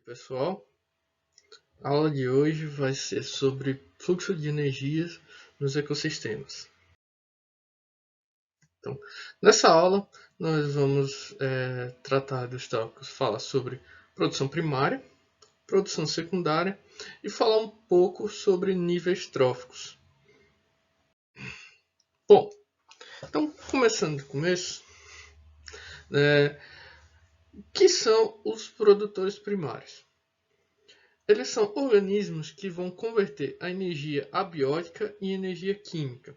Pessoal, a aula de hoje vai ser sobre fluxo de energias nos ecossistemas. Então, nessa aula, nós vamos tratar dos tópicos, falar sobre produção primária, produção secundária e falar um pouco sobre níveis tróficos. Bom, então, começando do começo, que são os produtores primários? Eles são organismos que vão converter a energia abiótica em energia química.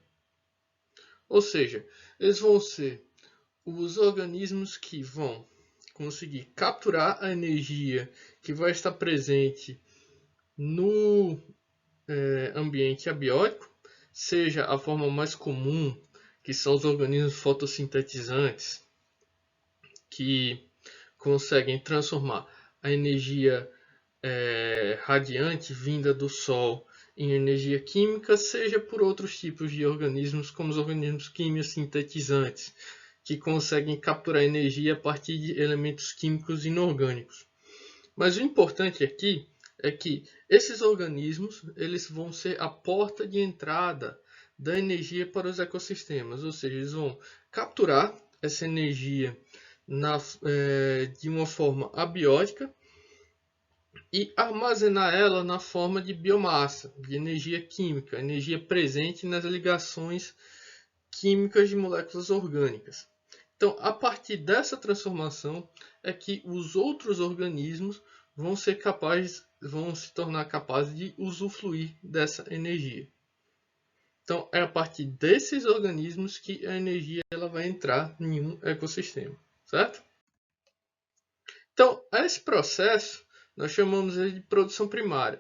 Ou seja, eles vão ser os organismos que vão conseguir capturar a energia que vai estar presente no ambiente abiótico, seja a forma mais comum, que são os organismos fotossintetizantes, que conseguem transformar a energia radiante vinda do Sol em energia química, seja por outros tipos de organismos, como os organismos quimiosintetizantes, que conseguem capturar energia a partir de elementos químicos inorgânicos. Mas o importante aqui é que esses organismos eles vão ser a porta de entrada da energia para os ecossistemas, ou seja, eles vão capturar essa energia de uma forma abiótica e armazenar ela na forma de biomassa, de energia química, energia presente nas ligações químicas de moléculas orgânicas. Então, a partir dessa transformação é que os outros organismos vão se tornar capazes de usufruir dessa energia. Então, é a partir desses organismos que a energia ela vai entrar em um ecossistema, certo? Então, esse processo nós chamamos ele de produção primária.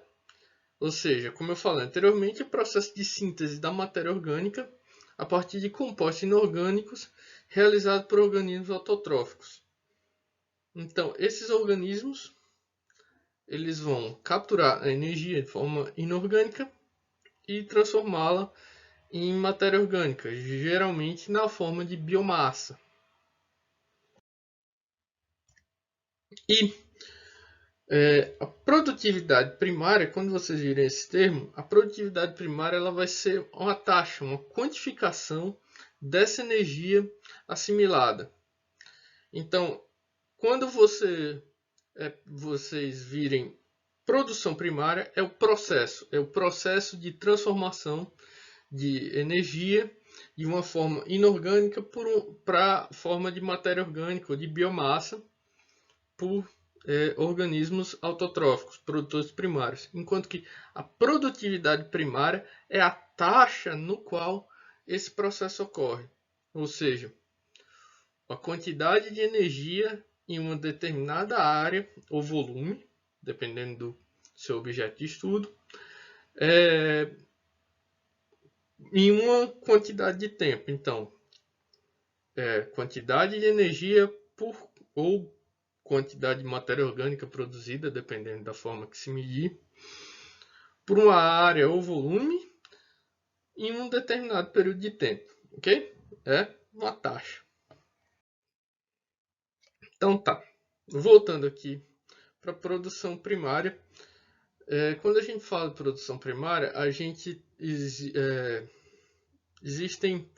Ou seja, como eu falei anteriormente, é o processo de síntese da matéria orgânica a partir de compostos inorgânicos realizado por organismos autotróficos. Então, esses organismos eles vão capturar a energia de forma inorgânica e transformá-la em matéria orgânica, geralmente na forma de biomassa. E a produtividade primária, quando vocês virem esse termo, a produtividade primária ela vai ser uma taxa, uma quantificação dessa energia assimilada. Então, quando vocês virem produção primária, é o processo de transformação de energia de uma forma inorgânica para forma de matéria orgânica ou de biomassa por organismos autotróficos, produtores primários, enquanto que a produtividade primária é a taxa no qual esse processo ocorre, ou seja, a quantidade de energia em uma determinada área ou volume, dependendo do seu objeto de estudo, em uma quantidade de tempo. Então, quantidade de energia ou quantidade de matéria orgânica produzida, dependendo da forma que se medir, por uma área ou volume em um determinado período de tempo, ok? É uma taxa. Então tá, voltando aqui para a produção primária. Quando a gente fala de produção primária, existem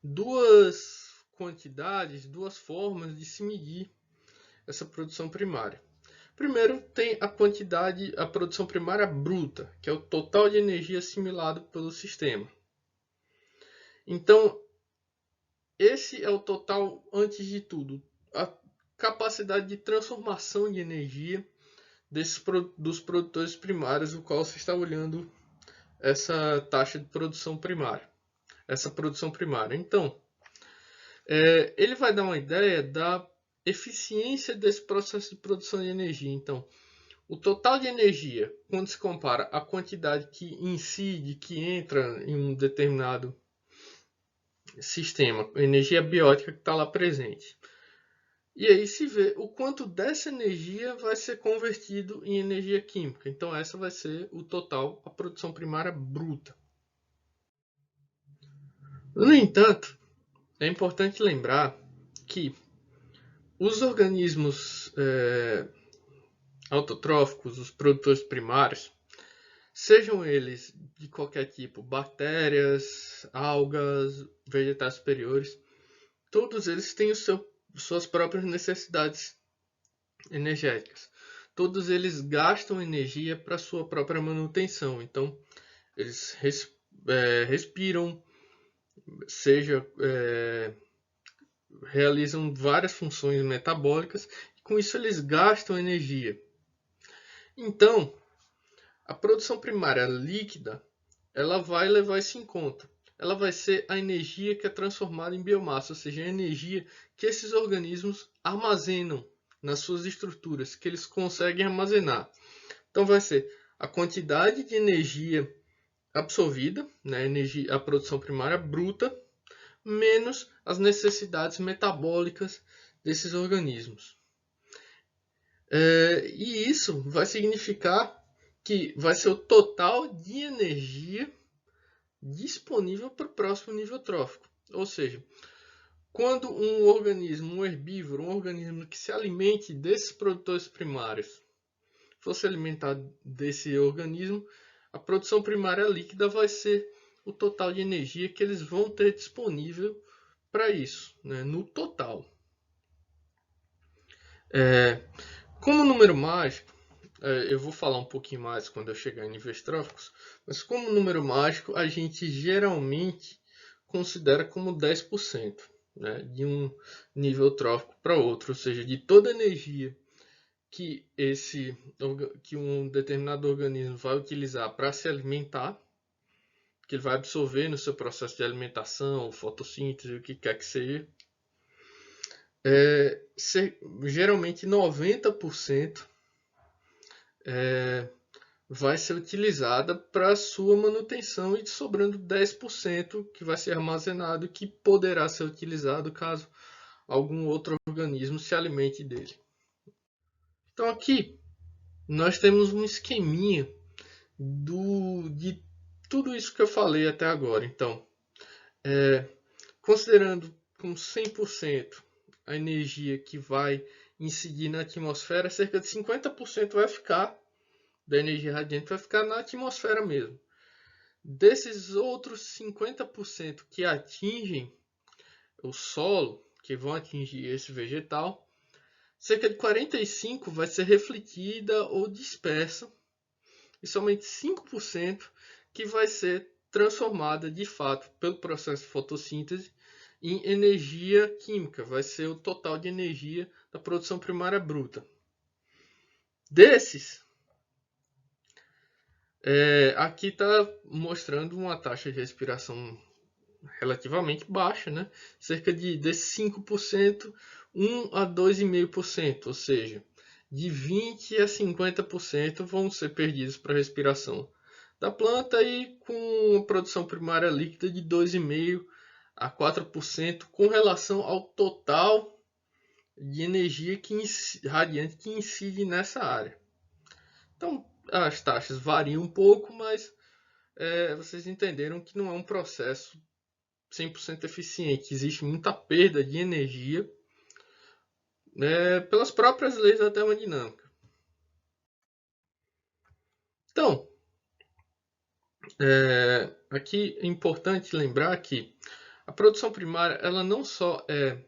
duas quantidades, duas formas de se medir essa produção primária. Primeiro tem a produção primária bruta, que é o total de energia assimilado pelo sistema. Então, esse é o total, antes de tudo, a capacidade de transformação de energia dos produtores primários, o qual você está olhando essa taxa de produção primária, essa produção primária. Então, ele vai dar uma ideia da eficiência desse processo de produção de energia. Então, o total de energia, quando se compara a quantidade que incide, que entra em um determinado sistema, a energia biótica que está lá presente. E aí se vê o quanto dessa energia vai ser convertido em energia química. Então essa vai ser o total, a produção primária bruta. No entanto, é importante lembrar que os organismos autotróficos, os produtores primários, sejam eles de qualquer tipo, bactérias, algas, vegetais superiores, todos eles têm suas próprias necessidades energéticas. Todos eles gastam energia para sua própria manutenção. Então, eles respiram, realizam várias funções metabólicas e com isso eles gastam energia. Então, a produção primária líquida, ela vai levar isso em conta. Ela vai ser a energia que é transformada em biomassa, ou seja, a energia que esses organismos armazenam nas suas estruturas, que eles conseguem armazenar. Então vai ser a quantidade de energia absorvida, né, a produção primária bruta, menos as necessidades metabólicas desses organismos. E isso vai significar que vai ser o total de energia disponível para o próximo nível trófico. Ou seja, quando um organismo, um herbívoro, um organismo que se alimente desses produtores primários, for se alimentar desse organismo, a produção primária líquida vai ser o total de energia que eles vão ter disponível para isso, né, no total. Como número mágico, eu vou falar um pouquinho mais quando eu chegar em níveis tróficos, mas como número mágico a gente geralmente considera como 10%, né, de um nível trófico para outro, ou seja, de toda a energia que um determinado organismo vai utilizar para se alimentar, que ele vai absorver no seu processo de alimentação, fotossíntese, o que quer que seja, geralmente 90% vai ser utilizada para sua manutenção e sobrando 10% que vai ser armazenado, que poderá ser utilizado caso algum outro organismo se alimente dele. Então aqui nós temos um esqueminha de tudo isso que eu falei até agora. Então, considerando como 100% a energia que vai incidir na atmosfera, cerca de 50% vai ficar da energia radiante vai ficar na atmosfera mesmo. Desses outros 50% que atingem o solo, que vão atingir esse vegetal, cerca de 45% vai ser refletida ou dispersa e somente 5% que vai ser transformada de fato pelo processo de fotossíntese em energia química, vai ser o total de energia da produção primária bruta. Desses, aqui está mostrando uma taxa de respiração relativamente baixa, né? Cerca desses 5%, 1 a 2,5%, ou seja, de 20 a 50% vão ser perdidos para a respiração da planta e com a produção primária líquida de 2,5% a 4% com relação ao total de energia radiante que incide nessa área. Então, as taxas variam um pouco, mas vocês entenderam que não é um processo 100% eficiente. Existe muita perda de energia pelas próprias leis da termodinâmica. Então, aqui é importante lembrar que a produção primária ela não só é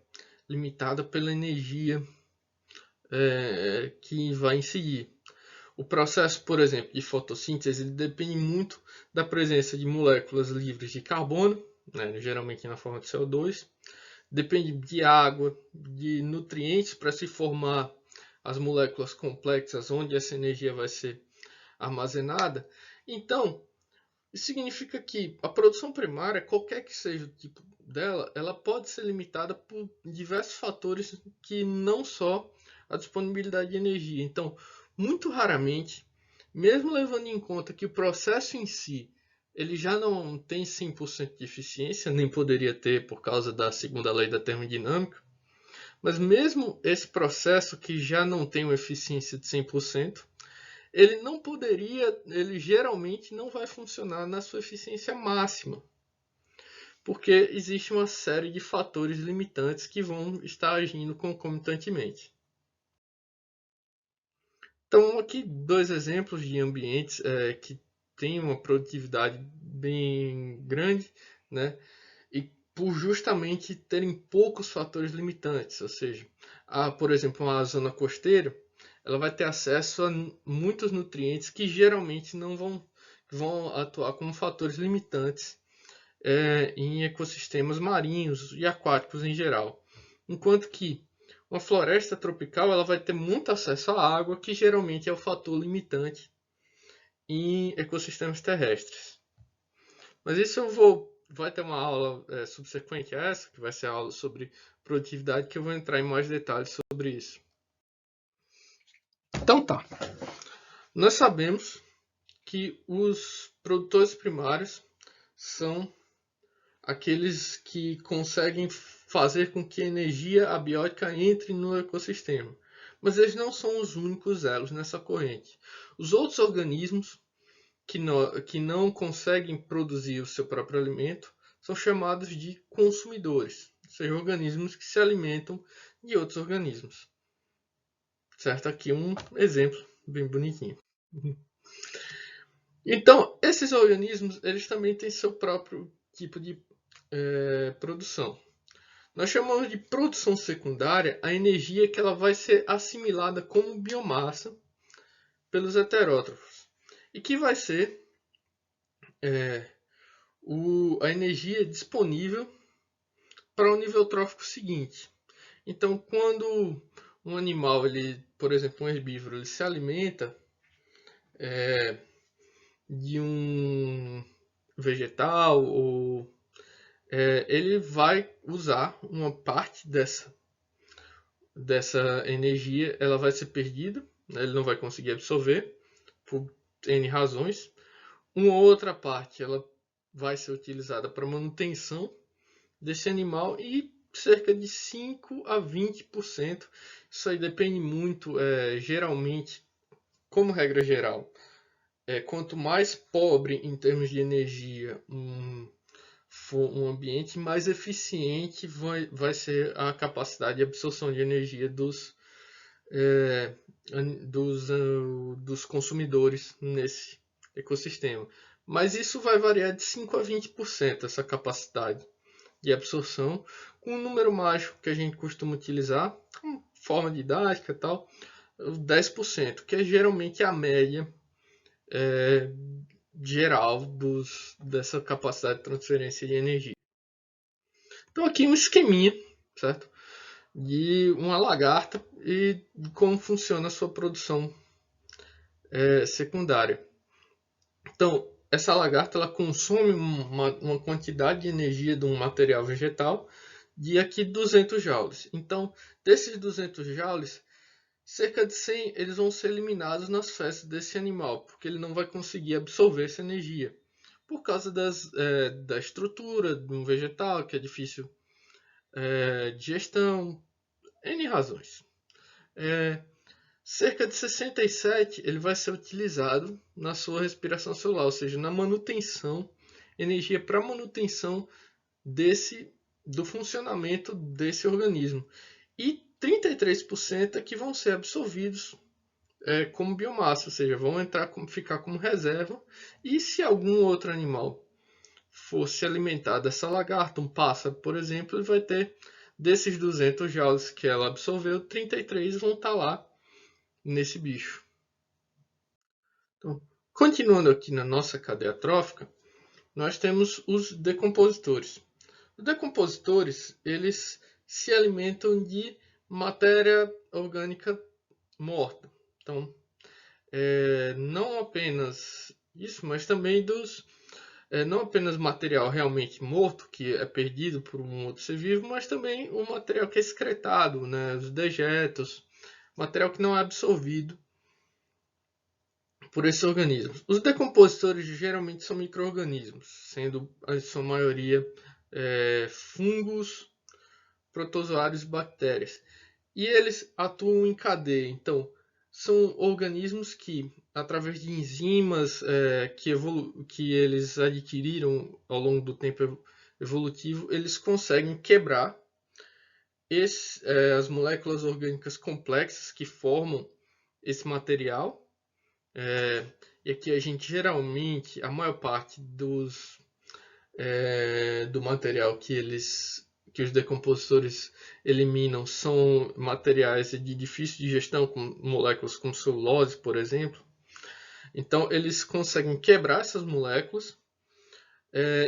limitada pela energia que vai incidir. O processo, por exemplo, de fotossíntese ele depende muito da presença de moléculas livres de carbono, né, geralmente na forma de CO2. Depende de água, de nutrientes para se formar as moléculas complexas onde essa energia vai ser armazenada. Então, isso significa que a produção primária, qualquer que seja o tipo dela, ela pode ser limitada por diversos fatores que não só a disponibilidade de energia. Então, muito raramente, mesmo levando em conta que o processo em si ele já não tem 100% de eficiência, nem poderia ter por causa da segunda lei da termodinâmica, mas mesmo esse processo que já não tem uma eficiência de 100%, ele geralmente não vai funcionar na sua eficiência máxima, porque existe uma série de fatores limitantes que vão estar agindo concomitantemente. Então, aqui dois exemplos de ambientes que têm uma produtividade bem grande, né? E por justamente terem poucos fatores limitantes, ou seja, por exemplo, uma zona costeira, ela vai ter acesso a muitos nutrientes que geralmente não vão atuar como fatores limitantes em ecossistemas marinhos e aquáticos em geral. Enquanto que uma floresta tropical ela vai ter muito acesso à água, que geralmente é o fator limitante em ecossistemas terrestres. Mas isso vai ter uma aula subsequente a essa, que vai ser a aula sobre produtividade, que eu vou entrar em mais detalhes sobre isso. Então tá, nós sabemos que os produtores primários são aqueles que conseguem fazer com que a energia abiótica entre no ecossistema. Mas eles não são os únicos elos nessa corrente. Os outros organismos que não conseguem produzir o seu próprio alimento são chamados de consumidores, ou seja, organismos que se alimentam de outros organismos. Certo? Aqui um exemplo bem bonitinho. Então, esses organismos eles também têm seu próprio tipo de produção. Nós chamamos de produção secundária a energia que ela vai ser assimilada como biomassa pelos heterótrofos e que vai ser a energia disponível para o nível trófico seguinte. Então, quando um animal, por exemplo, um herbívoro, ele se alimenta de um vegetal ou ele vai usar uma parte dessa energia, ela vai ser perdida, né? Ele não vai conseguir absorver por N razões. Uma outra parte ela vai ser utilizada para manutenção desse animal e cerca de 5 a 20%. Isso aí depende muito, geralmente, como regra geral, quanto mais pobre em termos de energia for um ambiente, mais eficiente vai ser a capacidade de absorção de energia dos consumidores nesse ecossistema. Mas isso vai variar de 5 a 20% essa capacidade de absorção, com um número mágico que a gente costuma utilizar, como forma didática e tal, 10%, que é geralmente a média geral dessa capacidade de transferência de energia. Então aqui um esqueminha, certo? De uma lagarta e de como funciona a sua produção secundária. Então, essa lagarta ela consome uma quantidade de energia de um material vegetal de aqui 200 joules. Então, desses 200 joules, cerca de 100 eles vão ser eliminados nas fezes desse animal, porque ele não vai conseguir absorver essa energia. Por causa da estrutura de um vegetal, que é difícil de gestão, N razões. Cerca de 67 ele vai ser utilizado na sua respiração celular, ou seja, na manutenção, energia para manutenção do funcionamento desse organismo. E 33% é que vão ser absorvidos como biomassa, ou seja, vão ficar como reserva. E se algum outro animal for se alimentar dessa lagarta, um pássaro, por exemplo, ele vai ter, desses 200 joules que ela absorveu, 33 vão estar lá nesse bicho. Então, continuando aqui na nossa cadeia trófica, nós temos os decompositores. Os decompositores, eles se alimentam de matéria orgânica morta. Então, não apenas isso, mas também não apenas material realmente morto, que é perdido por um outro ser vivo, mas também o material que é excretado, né, os dejetos, material que não é absorvido por esses organismos. Os decompositores geralmente são micro-organismos, sendo a sua maioria fungos, protozoários e bactérias. E eles atuam em cadeia, então são organismos que, através de enzimas que eles adquiriram ao longo do tempo evolutivo, eles conseguem quebrar as moléculas orgânicas complexas que formam esse material. E aqui a gente geralmente, a maior parte do material que os decompositores eliminam são materiais de difícil digestão, como moléculas como celulose, por exemplo. Então eles conseguem quebrar essas moléculas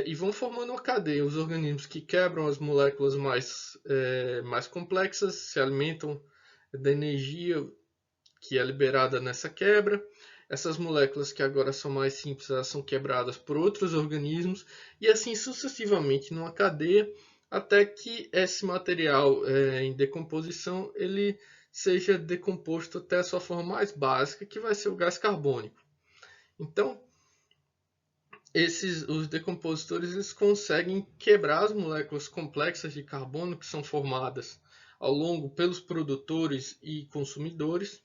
e vão formando uma cadeia. Os organismos que quebram as moléculas mais complexas se alimentam da energia que é liberada nessa quebra. Essas moléculas que agora são mais simples, elas são quebradas por outros organismos e assim sucessivamente numa cadeia até que esse material em decomposição ele seja decomposto até a sua forma mais básica, que vai ser o gás carbônico. Então, os decompositores eles conseguem quebrar as moléculas complexas de carbono que são formadas ao longo pelos produtores e consumidores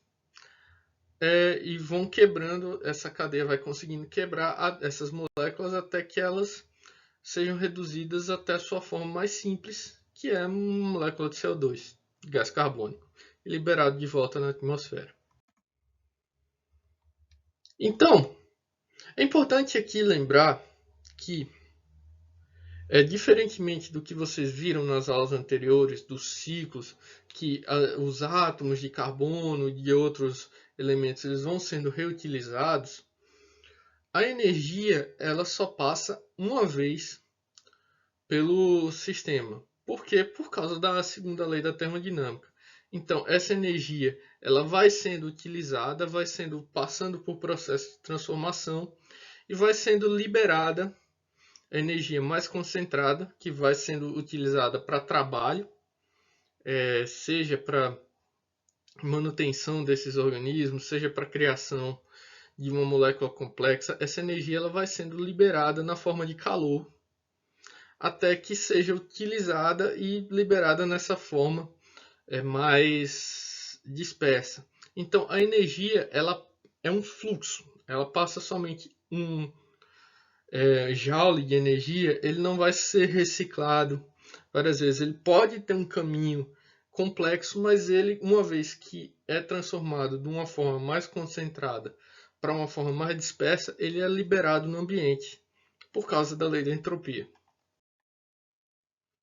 e vão quebrando, essa cadeia vai conseguindo quebrar essas moléculas até que elas sejam reduzidas até a sua forma mais simples, que é uma molécula de CO2, gás carbônico, e liberado de volta na atmosfera. Então, é importante aqui lembrar que, diferentemente do que vocês viram nas aulas anteriores, dos ciclos, que os átomos de carbono e de outros elementos eles vão sendo reutilizados, a energia ela só passa uma vez pelo sistema. Por quê? Por causa da segunda lei da termodinâmica. Então, essa energia ela vai sendo utilizada, vai sendo passando por processo de transformação e vai sendo liberada a energia mais concentrada, que vai sendo utilizada para trabalho, seja para manutenção desses organismos, seja para a criação de uma molécula complexa. Essa energia ela vai sendo liberada na forma de calor, até que seja utilizada e liberada nessa forma mais dispersa. Então, a energia ela é um fluxo, ela passa somente um joule de energia, ele não vai ser reciclado várias vezes. Ele pode ter um caminho complexo, mas ele, uma vez que é transformado de uma forma mais concentrada para uma forma mais dispersa, ele é liberado no ambiente por causa da lei da entropia.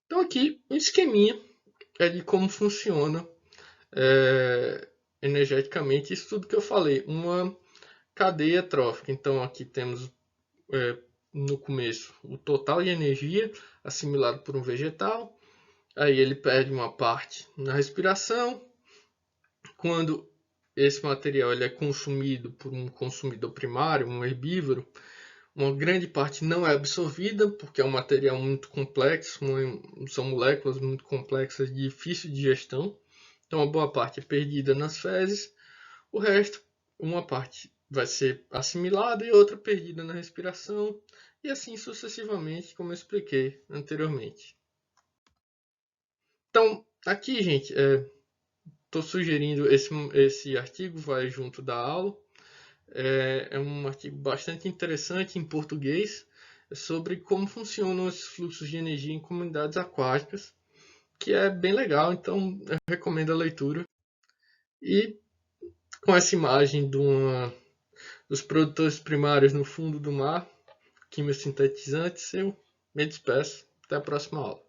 Então aqui um esqueminha de como funciona energeticamente isso tudo que eu falei, uma cadeia trófica. Então aqui temos no começo o total de energia assimilado por um vegetal, aí ele perde uma parte na respiração, quando esse material ele é consumido por um consumidor primário, um herbívoro, uma grande parte não é absorvida, porque é um material muito complexo, são moléculas muito complexas, de difícil digestão. Então, uma boa parte é perdida nas fezes, o resto, uma parte vai ser assimilada e outra perdida na respiração, e assim sucessivamente, como eu expliquei anteriormente. Então, aqui, gente, estou sugerindo esse artigo, vai junto da aula. É um artigo bastante interessante em português sobre como funcionam esses fluxos de energia em comunidades aquáticas, que é bem legal, então eu recomendo a leitura. E com essa imagem dos produtores primários no fundo do mar, quimiosintetizantes, eu me despeço. Até a próxima aula.